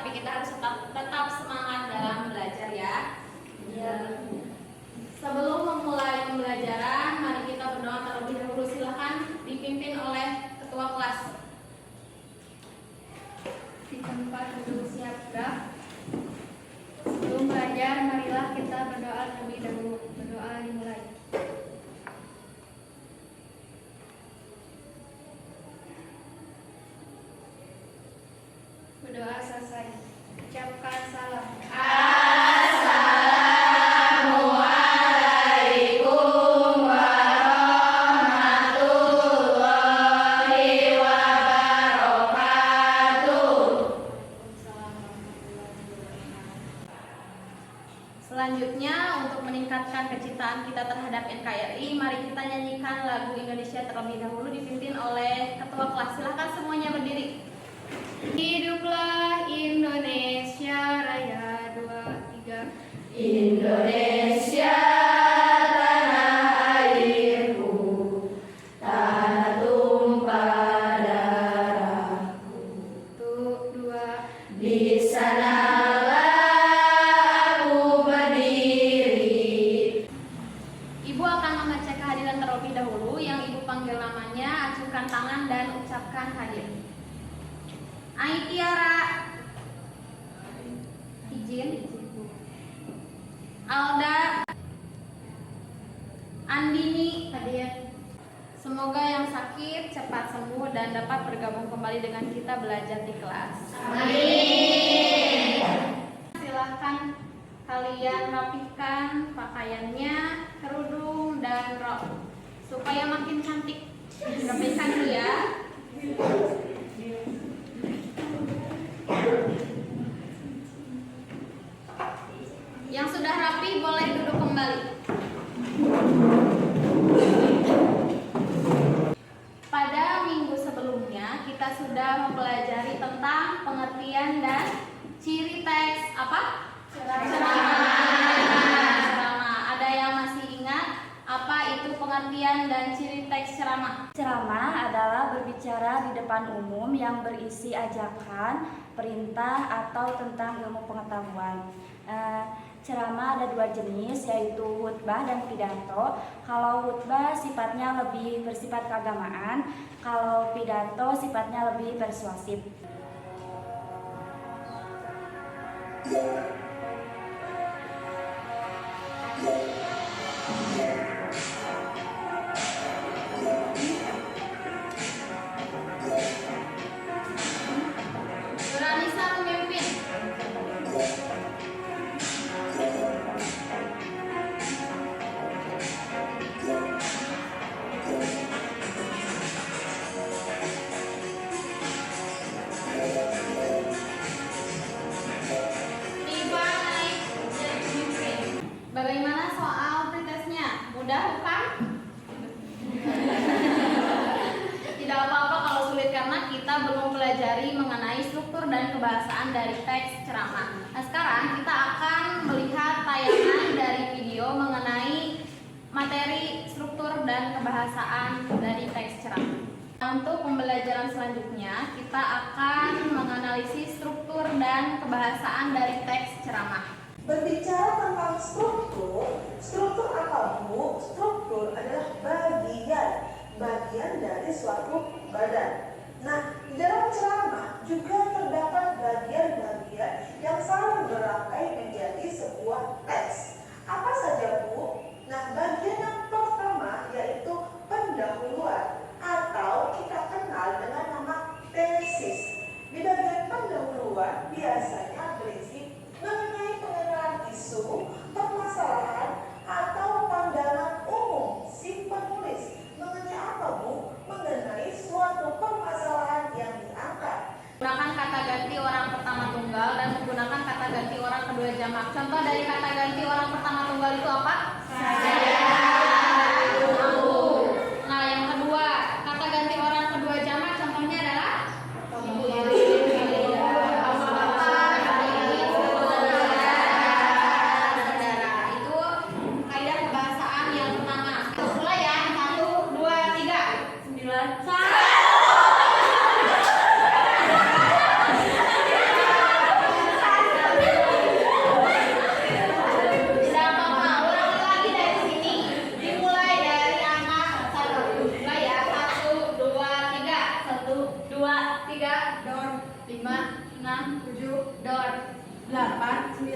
tapi kita harus tetap semangat dalam belajar ya. Ya. Sebelum memulai pembelajaran, mari kita berdoa terlebih dahulu. Silakan dipimpin oleh ketua kelas. Di tempat duduk siap gerak. Sebelum belajar, marilah kita berdoa terlebih dahulu. Berdoa dimulai. Berdoa selesai. Ucapkan salam. Assalamualaikum warahmatullahi wabarakatuh. Selanjutnya, untuk meningkatkan kecintaan kita terhadap NKRI, mari kita nyanyikan lagu Indonesia terlebih dahulu dipimpin oleh ketua kelas. Silahkan semuanya berdiri. Hiduplah Indonesia Raya 2, 3. Indonesia tanah airku, tanah tumpah darahku. 1, 2. Di sanalah aku berdiri. Ibu akan membaca kehadiran terlebih dahulu. Yang ibu panggil namanya, acuhkan tangan dan ucapkan hadir. Ai Tiara, izin. Alda, Andini, hadir. Semoga yang sakit cepat sembuh dan dapat bergabung kembali dengan kita belajar di kelas. Amin. Silahkan kalian rapihkan pakaiannya, kerudung dan rok supaya makin cantik. Rapihkan dulu ya. Yang sudah rapi boleh duduk kembali. Pada minggu sebelumnya kita sudah mempelajari tentang pengertian dan ciri teks apa? Ceramah. Ada yang masih ingat apa itu pengertian dan ciri teks ceramah? Ceramah adalah berbicara di depan umum yang berisi ajakan, perintah, atau tentang ilmu pengetahuan. Ceramah ada 2 jenis, yaitu khutbah dan pidato. Kalau khutbah sifatnya lebih bersifat keagamaan, kalau pidato sifatnya lebih persuasif. Nurhanisa memimpin. Tiba naik dan memimpin. Bagaimana soal pretestnya? Mudah bukan? Tidak apa-apa kalau sulit karena kita belum pelajari mengenai struktur dan kebahasaan dari teks ceramah. Nah, sekarang kita akan melihat tayangan dari video mengenai materi struktur dan kebahasaan dari teks ceramah. Untuk pembelajaran selanjutnya, kita akan menganalisis struktur dan kebahasaan dari teks ceramah. Berbicara tentang struktur apa Bu? Struktur adalah bagian dari suatu badan. Nah, di dalam ceramah juga terdapat bagian-bagian yang saling berangkai menjadi sebuah teks. Apa saja Bu? Nah, bagian yang pertama yaitu pendahuluan atau kita kenal dengan nama tesis. Di bagian pendahuluan biasanya berisi mengenai pengenalan isu, permasalahan, atau pandangan umum si penulis. Mengenai apa Bu? Mengenai suatu permasalahan yang diangkat. Menggunakan kata ganti orang pertama tunggal dan menggunakan kata ganti orang kedua jamak. Contoh dari kata ganti orang pertama tunggal itu apa? Saya. Aku. Nah, yang kedua, kata ganti orang kedua jamak contohnya adalah Itu kaidah kebahasaan yang pertama. Kita mulai ya. 1, 2, 3. 9. 3, dor. 5, 6, 7, dor. 8, 9,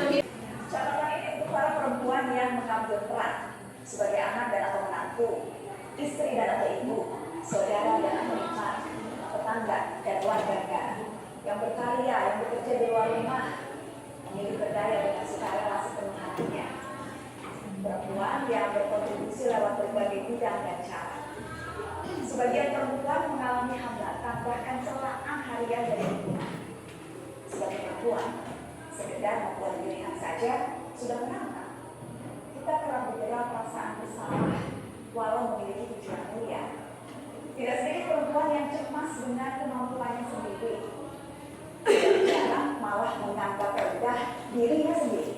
10. Catatan ini untuk para perempuan yang mengambil peran sebagai anak dan atau menantu, istri dan atau ibu, saudara dan atau ipar, tetangga dan warga negara yang berkarya, yang bekerja di luar rumah, memiliki berdaya dengan sukarela sepenuh hatinya. Perempuan yang berkontribusi lewat berbagai bidang dan cara. Sebagian perempuan mengalami hambatan bahkan celaan harian dari lingkungan. Sebagai perempuan, sekedar membuat pilihan saja sudah menantang. Kita kerap bergerak perasaan bersalah walau memiliki tujuan mulia. Tidak sedikit perempuan yang cemas dengan kemampuannya sendiri. Tidak jarang malah menganggap rendah dirinya sendiri.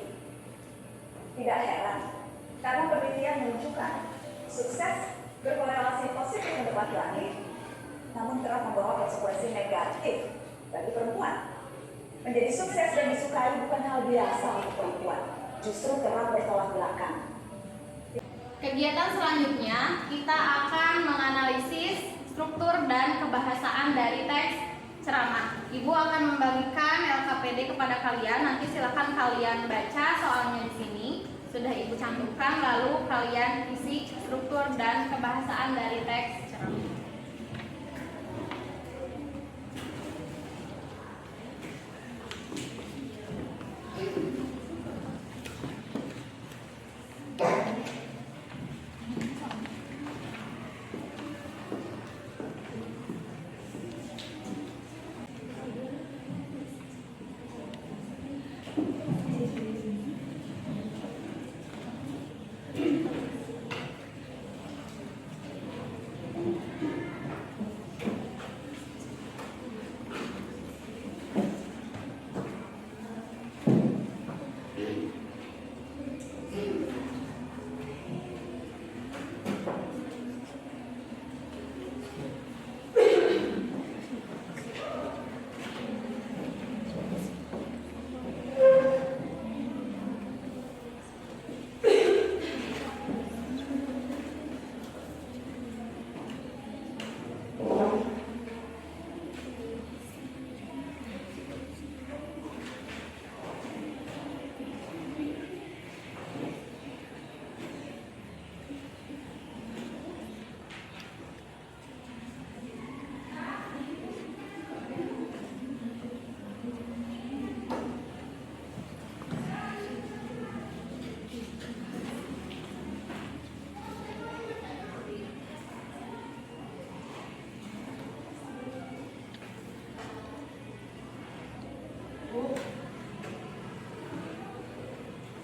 Tidak heran, karena penelitian menunjukkan sukses berkorelasi positif mendapat langit, namun kerap membawa konsekuensi negatif bagi perempuan. Menjadi sukses dan disukai bukan hal biasa untuk perempuan, justru kerap bertolak belakang. Kegiatan selanjutnya, kita akan menganalisis struktur dan kebahasaan dari teks ceramah. Ibu akan membagikan LKPD kepada kalian. Nanti silakan kalian baca soalnya di sini. Sudah Ibu cantumkan, lalu kalian isi struktur dan kebahasaan dari teks ceramah.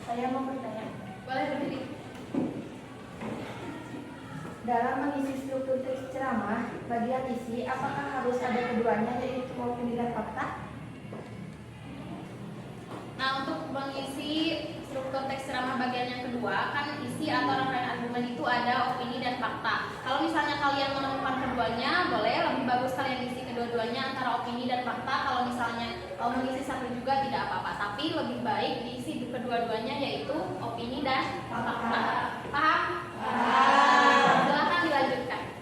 Saya mau bertanya. Boleh berdiri. Dalam mengisi struktur teks ceramah, bagian isi apakah harus ada keduanya, yaitu opini dan fakta? Nah, untuk mengisi struktur teks ceramah bagian yang kedua, kan isi atau rangkaian argumen itu ada opini dan fakta. Kalau misalnya kalian menemukan keduanya, boleh, lebih bagus kalian isi kedua-duanya antara opini dan fakta. Kalau misalnya mengisi satu juga tidak apa-apa, tapi lebih baik diisi kedua-duanya, yaitu opini dan fakta. Paham? Silahkan dilanjutkan.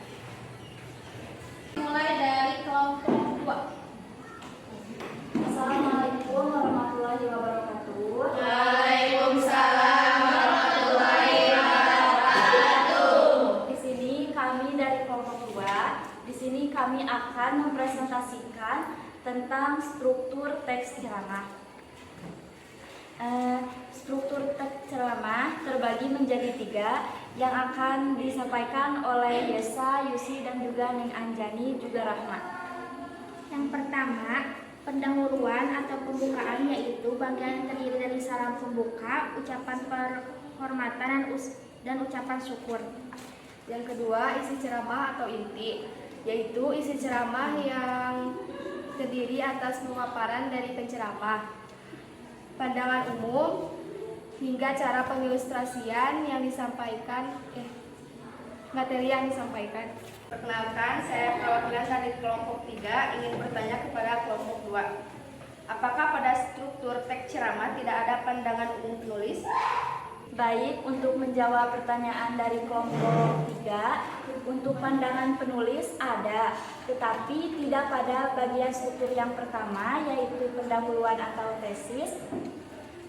Mulai dari kelompok 2. Assalamualaikum warahmatullahi wabarakatuh. Waalaikumsalam warahmatullahi wabarakatuh. Di sini kami dari kelompok 2. Di sini kami akan mempresentasikan tentang struktur teks ceramah. Struktur teks ceramah terbagi menjadi 3 yang akan disampaikan oleh Yesa, Yusi, dan juga Neng Anjani juga Rahma. Yang pertama, pendahuluan atau pembukaan, yaitu bagian terdiri dari salam pembuka, ucapan penghormatan dan ucapan syukur. Yang kedua, isi ceramah atau inti, yaitu isi ceramah yang terdiri atas pemaparan dari penceramah, pandangan umum, hingga cara pengilustrasian yang disampaikan, materi yang disampaikan. Perkenalkan, saya perwakilan dari kelompok 3 ingin bertanya kepada kelompok 2. Apakah pada struktur teks ceramah tidak ada pandangan umum penulis? Baik, untuk menjawab pertanyaan dari kelompok 3, Untuk pandangan penulis ada, tetapi tidak pada bagian struktur yang pertama, yaitu pendahuluan atau tesis,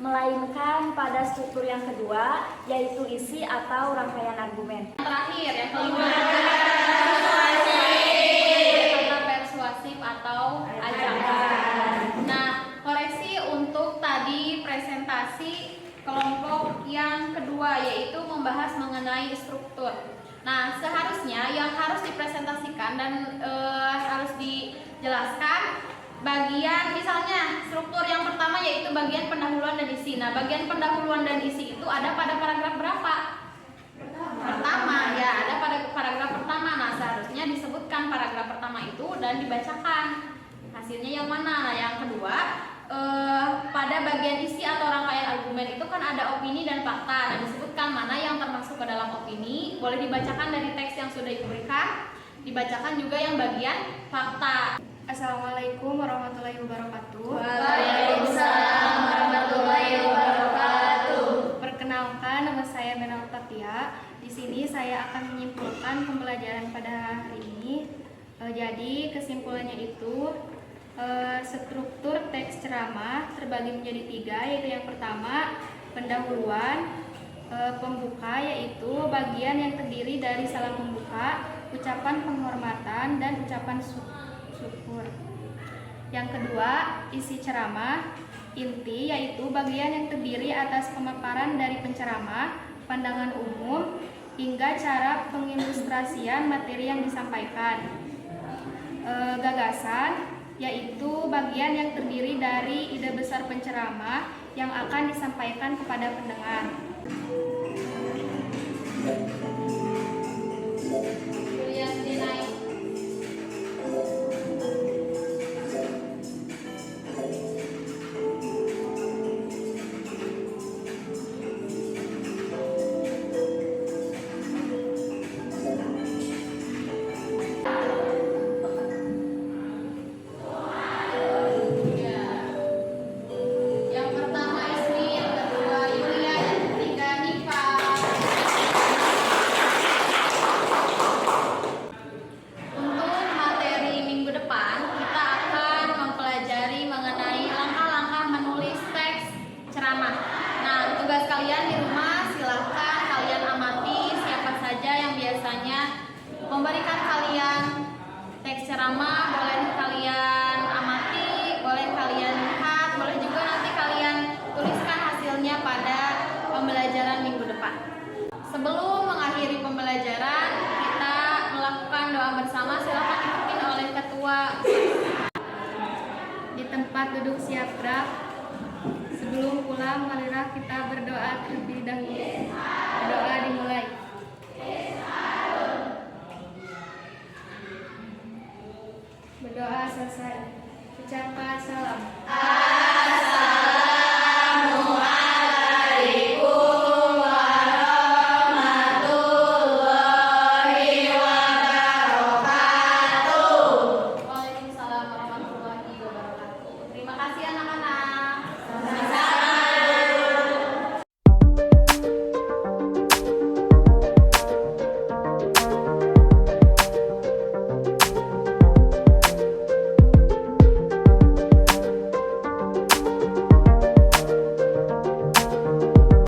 melainkan pada struktur yang kedua, yaitu isi atau rangkaian argumen. Terakhir, yang kelima, kata persuasif atau ajakan. Nah, koreksi untuk tadi presentasi kelompok yang kedua, yaitu membahas mengenai struktur. Nah, seharusnya yang harus dipresentasikan dan harus dijelaskan bagian, misalnya struktur yang pertama yaitu bagian pendahuluan dan isi. Nah, bagian pendahuluan dan isi itu ada pada paragraf berapa? Pertama, ya, ada pada paragraf pertama. Nah, seharusnya disebutkan paragraf pertama itu dan dibacakan. Hasilnya yang mana? Nah, yang kedua, pada bagian isi atau rangkaian argumen itu kan ada opini dan fakta. Nah, disebutkan mana yang termasuk ke dalam opini, boleh dibacakan dari teks yang sudah diberikan, dibacakan juga yang bagian fakta. Assalamualaikum warahmatullahi wabarakatuh. Waalaikumsalam warahmatullahi wabarakatuh. Perkenalkan, nama saya Benal Tatia. Di sini saya akan menyimpulkan pembelajaran pada hari ini. Jadi kesimpulannya itu struktur teks ceramah terbagi menjadi 3, yaitu yang pertama pendahuluan, pembuka, yaitu bagian yang terdiri dari salam pembuka, ucapan penghormatan, dan ucapan syukur. Yang kedua, isi ceramah, inti, yaitu bagian yang terdiri atas pemaparan dari penceramah, pandangan umum, hingga cara pengilustrasian materi yang disampaikan. Gagasan, yaitu bagian yang terdiri dari ide besar penceramah yang akan disampaikan kepada pendengar. Yang pertama Ismi, yang kedua Yulia, yang ketiga Nifa. Untuk materi minggu depan, kita akan mempelajari mengenai langkah-langkah menulis teks ceramah. Nah, tugas kalian di rumah silahkan kalian amati siapa saja yang biasanya memberikan kalian teks ceramah. Boleh kalian amati, boleh kalian lihat, boleh juga nanti kalian tuliskan hasilnya pada pembelajaran minggu depan. Sebelum mengakhiri pembelajaran, kita melakukan doa bersama. Silakan dipimpin oleh ketua. Di tempat duduk siap gerak. Sebelum pulang, marilah kita berdoa terlebih dahulu. Doa dimulai. Berdoa selesai. Ucapan salam.